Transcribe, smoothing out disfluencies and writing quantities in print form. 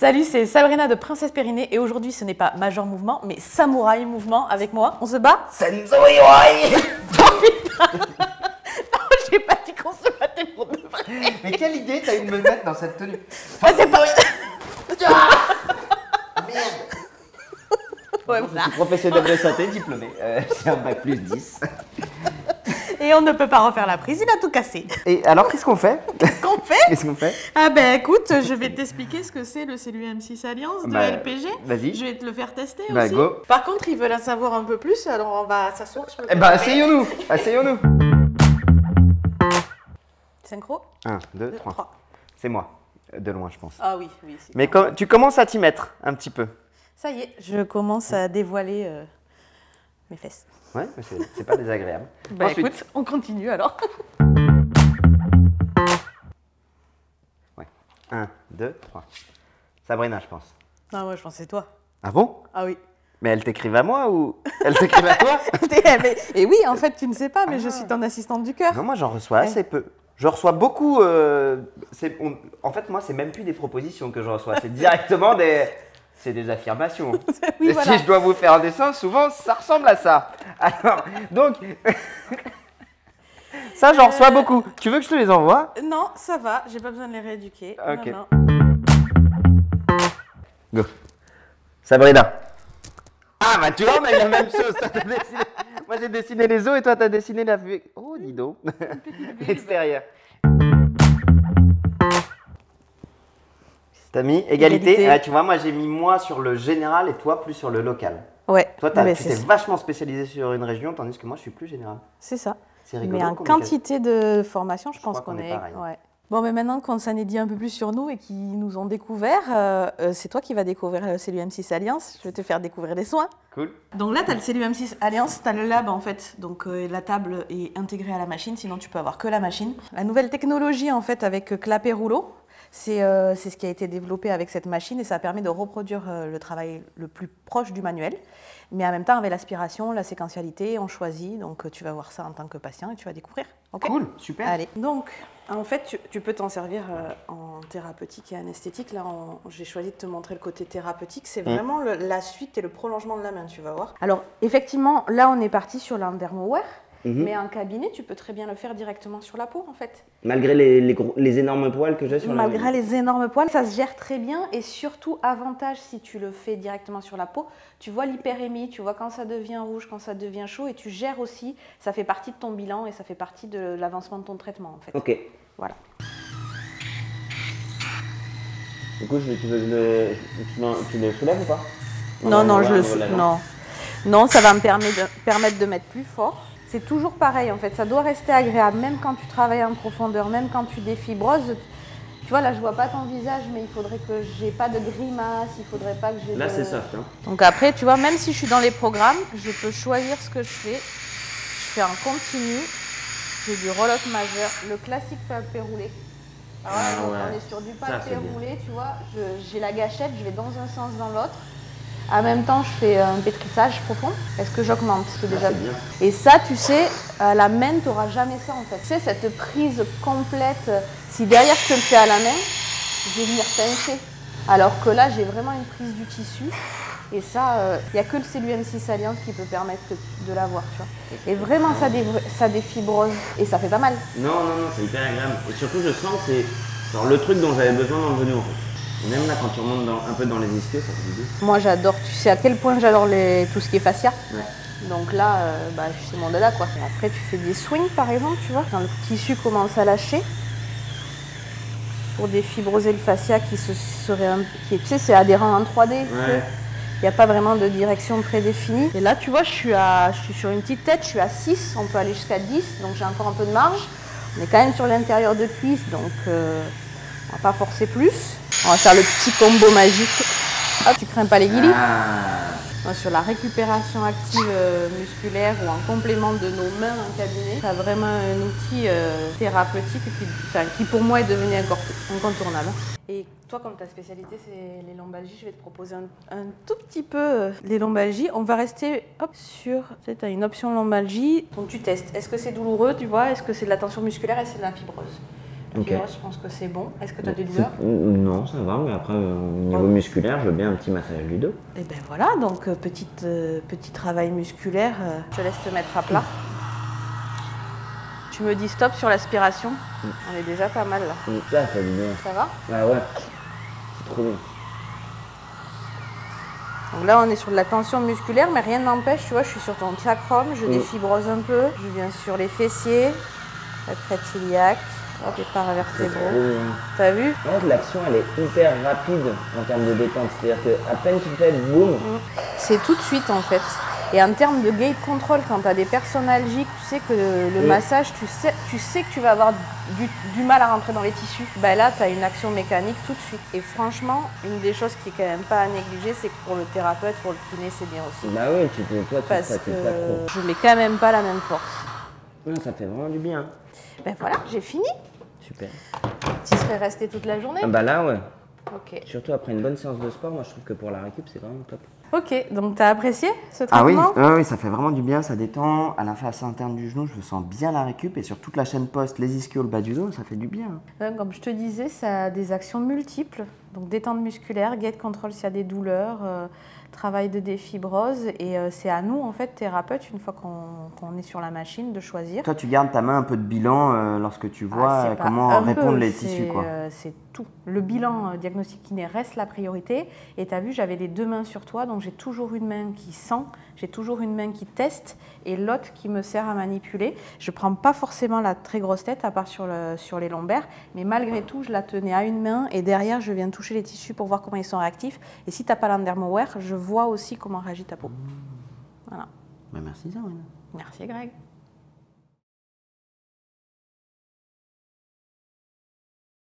Salut, c'est Sabrina de Princesse Périnée et aujourd'hui ce n'est pas Major Mouvement mais Samouraï Mouvement avec moi. On se bat? Senzoï. Oh putain. Non, j'ai pas dit qu'on se battait pour de vrai. Mais quelle idée t'as eu de me mettre dans cette tenue? Ah, c'est pas... Merde. Ouais, Je voilà. suis professionnel de santé, diplômé. J'ai un bac plus 10. Et on ne peut pas refaire la prise, il a tout cassé. Et alors, qu'est-ce qu'on fait? Qu'est-ce qu'on fait? Qu'est-ce qu'on fait? Ah ben écoute, je vais t'expliquer ce que c'est le CELU-M6 Alliance de Bah, LPG. vas-y. Je vais te le faire tester Bah, aussi. go. Par contre, ils veulent en savoir un peu plus, alors on va s'asseoir sur le Eh bah, asseyons-nous. Asseyons-nous. Synchro 1, 2, 2, 3. 3. C'est moi. De loin, je pense. Ah oui, oui. c'est Mais bon. tu commences à t'y mettre un petit peu. Ça y est, je commence à dévoiler mes fesses. Ouais, mais c'est pas désagréable. Bah Ensuite. écoute, on continue alors. Ouais. 1, 2, 3. Sabrina, je pense. Ah ouais, je pensais toi. Ah bon? Ah oui. Mais elle t'écrive à moi ou elle t'écrive à toi? Et oui, en fait, tu ne sais pas, mais je suis ton assistante du cœur. Non, moi j'en reçois assez peu. Je reçois beaucoup. En fait, moi, c'est même plus des propositions que je reçois, c'est directement des. C'est des affirmations. Oui, Et voilà. si je dois vous faire un dessin, souvent ça ressemble à ça. Alors, donc. Ça, j'en reçois beaucoup. Tu veux que je te les envoie? Non, ça va, j'ai pas besoin de les rééduquer. Ok. Non, non. Go. Sabrina. Ah, bah tu vois, on a eu la même chose. Toi, t'as dessiné... Moi, j'ai dessiné les os et toi, t'as dessiné la vue. Oh, dis donc. L'extérieur. T'as mis égalité. Ah, tu vois, moi, j'ai mis moi sur le général et toi plus sur le local. Ouais. Toi, mais tu c'est t'es ça. vachement spécialisé sur une région, tandis que moi, je suis plus général. C'est ça. C'est rigolo. Mais en comme quantité de formation, je pense crois qu'on qu'on est est. pareil. Ouais. Bon, mais maintenant qu'on s'en est dit un peu plus sur nous et qu'ils nous ont découvert, c'est toi qui vas découvrir le CELU-M6 Alliance. Je vais te faire découvrir les soins. Cool. Donc là, tu as le CELU-M6 Alliance, tu as le lab en fait. Donc la table est intégrée à la machine, sinon tu peux avoir que la machine. La nouvelle technologie en fait avec clapet rouleau, c'est ce qui a été développé avec cette machine et ça permet de reproduire le travail le plus proche du manuel. Mais en même temps, avec l'aspiration, la séquentialité, on choisit. Donc tu vas voir ça en tant que patient et tu vas découvrir. Okay. Cool, super. Allez, donc en fait, tu peux t'en servir en thérapeutique et en esthétique. Là, j'ai choisi de te montrer le côté thérapeutique. C'est vraiment la suite et le prolongement de la main, tu vas voir. Alors, effectivement, là, on est parti sur l'endermoware. Mais en cabinet, tu peux très bien le faire directement sur la peau, en fait. Malgré les énormes poils que j'ai sur la Malgré les énormes poils, ça se gère très bien. Et surtout, avantage, si tu le fais directement sur la peau, tu vois l'hyperémie, tu vois quand ça devient rouge, quand ça devient chaud. Et tu gères aussi, ça fait partie de ton bilan et ça fait partie de l'avancement de ton traitement, en fait. Ok. Voilà. Du coup, tu le soulèves ou pas? Non, je le non, ça va me permettre de mettre plus fort. C'est toujours pareil en fait, ça doit rester agréable, même quand tu travailles en profondeur, même quand tu défibroses. Tu vois, là je vois pas ton visage, mais il faudrait que j'ai pas de grimace, il faudrait pas que j'ai Là, de... c'est soft. Hein. Donc après, tu vois, même si je suis dans les programmes, je peux choisir ce que je fais. Je fais en continu, j'ai du roll-up majeur, le classique palpé roulé. Alors là, on est sur du palpé roulé, tu vois, j'ai la gâchette, je vais dans un sens, dans l'autre. En même temps, je fais un pétrissage profond. Est-ce que j'augmente? C'est déjà bien. Et ça, tu sais, à la main, tu n'auras jamais ça en fait. Tu sais, cette prise complète, si derrière je te le fais à la main, je vais venir pincer. Alors que là, j'ai vraiment une prise du tissu. Et ça, il n'y a que le CELU-M6 Alliance qui peut permettre de l'avoir, tu vois. Et vraiment, ça défibrose. Et ça fait pas mal. Non, c'est hyper agréable. Et surtout, je sens que c'est genre le truc dont j'avais besoin dans le genou en fait. Même là, quand tu remontes un peu dans les ischios, ça fait du bien. Moi, j'adore. Tu sais à quel point j'adore tout ce qui est fascia. Ouais. Donc là, c'est mon dada, quoi. Et après, tu fais des swings, par exemple, tu vois. Quand le tissu commence à lâcher, pour défibroser le fascia tu sais, c'est adhérent en 3D. Ouais. Il n'y a pas vraiment de direction prédéfinie. Et là, tu vois, je suis sur une petite tête, je suis à 6, on peut aller jusqu'à 10, donc j'ai encore un peu de marge. On est quand même sur l'intérieur de cuisse, donc on va pas forcer plus. On va faire le petit combo magique. Ah, tu crains pas les guilis? Sur la récupération active musculaire ou en complément de nos mains en cabinet, c'est vraiment un outil thérapeutique qui pour moi est devenu incontournable. Et toi, comme ta spécialité c'est les lombalgies, je vais te proposer un tout petit peu les lombalgies. On va rester sur, tu as une option lombalgie, donc tu testes. Est-ce que c'est douloureux, tu vois? Est-ce que c'est de la tension musculaire et c'est de la fibrose? Tu vois, je pense que c'est bon. Est-ce que tu as des douleurs? Non, ça va, mais après, au niveau musculaire, je veux bien un petit massage du dos. Et ben voilà, donc petit travail musculaire. Je te laisse te mettre à plat. Tu me dis stop sur l'aspiration. On est déjà pas mal là. Ça fait du bien. Ça va? Ah ouais, c'est trop bien. Donc là, on est sur de la tension musculaire, mais rien n'empêche, tu vois, je suis sur ton sacrum, je défibrose un peu, je viens sur les fessiers, la crête iliaque, hop, les paravertébraux. T'as vu? En fait, l'action, elle est hyper rapide en termes de détente. C'est-à-dire qu'à peine tu fais boum. C'est tout de suite en fait. Et en termes de gate control, quand tu as des personnes algiques, tu sais que le massage, tu sais que tu vas avoir du mal à rentrer dans les tissus. Bah là, tu as une action mécanique tout de suite. Et franchement, une des choses qui est quand même pas à négliger, c'est que pour le thérapeute, pour le kiné, c'est bien aussi. Bah oui, toi, tu parce pratiques que pas trop. je mets quand même pas la même force. Non, ça fait vraiment du bien. Ben voilà, j'ai fini. Super. Tu serais resté toute la journée? Ah bah là, ouais. Ok. Surtout après une bonne séance de sport, moi je trouve que pour la récup, c'est vraiment top. Ok, donc tu as apprécié ce Ah oui, traitement? oui, ça fait vraiment du bien, ça détend. À la face interne du genou, je sens bien la récup. Et sur toute la chaîne poste, les ischios, le bas du dos, ça fait du bien. Comme je te disais, ça a des actions multiples. Donc détente musculaire, gate control s'il y a des douleurs, travail de défibrose. Et c'est à nous, en fait, thérapeutes, une fois qu'on est sur la machine, de choisir. Toi, tu gardes ta main un peu de bilan lorsque tu vois c'est pas comment un répondent peu, les tissus, quoi. C'est tout. Le bilan diagnostic kiné reste la priorité. Et tu as vu, j'avais les deux mains sur toi, donc j'ai toujours une main qui sent, j'ai toujours une main qui teste et l'autre qui me sert à manipuler. Je ne prends pas forcément la très grosse tête, à part sur les lombaires, mais malgré tout, je la tenais à une main et derrière, je viens toucher les tissus pour voir comment ils sont réactifs. Et si tu n'as pas l'endermoware, je vois aussi comment réagit ta peau. Voilà. Bah, merci, Sarwin. Merci, Greg.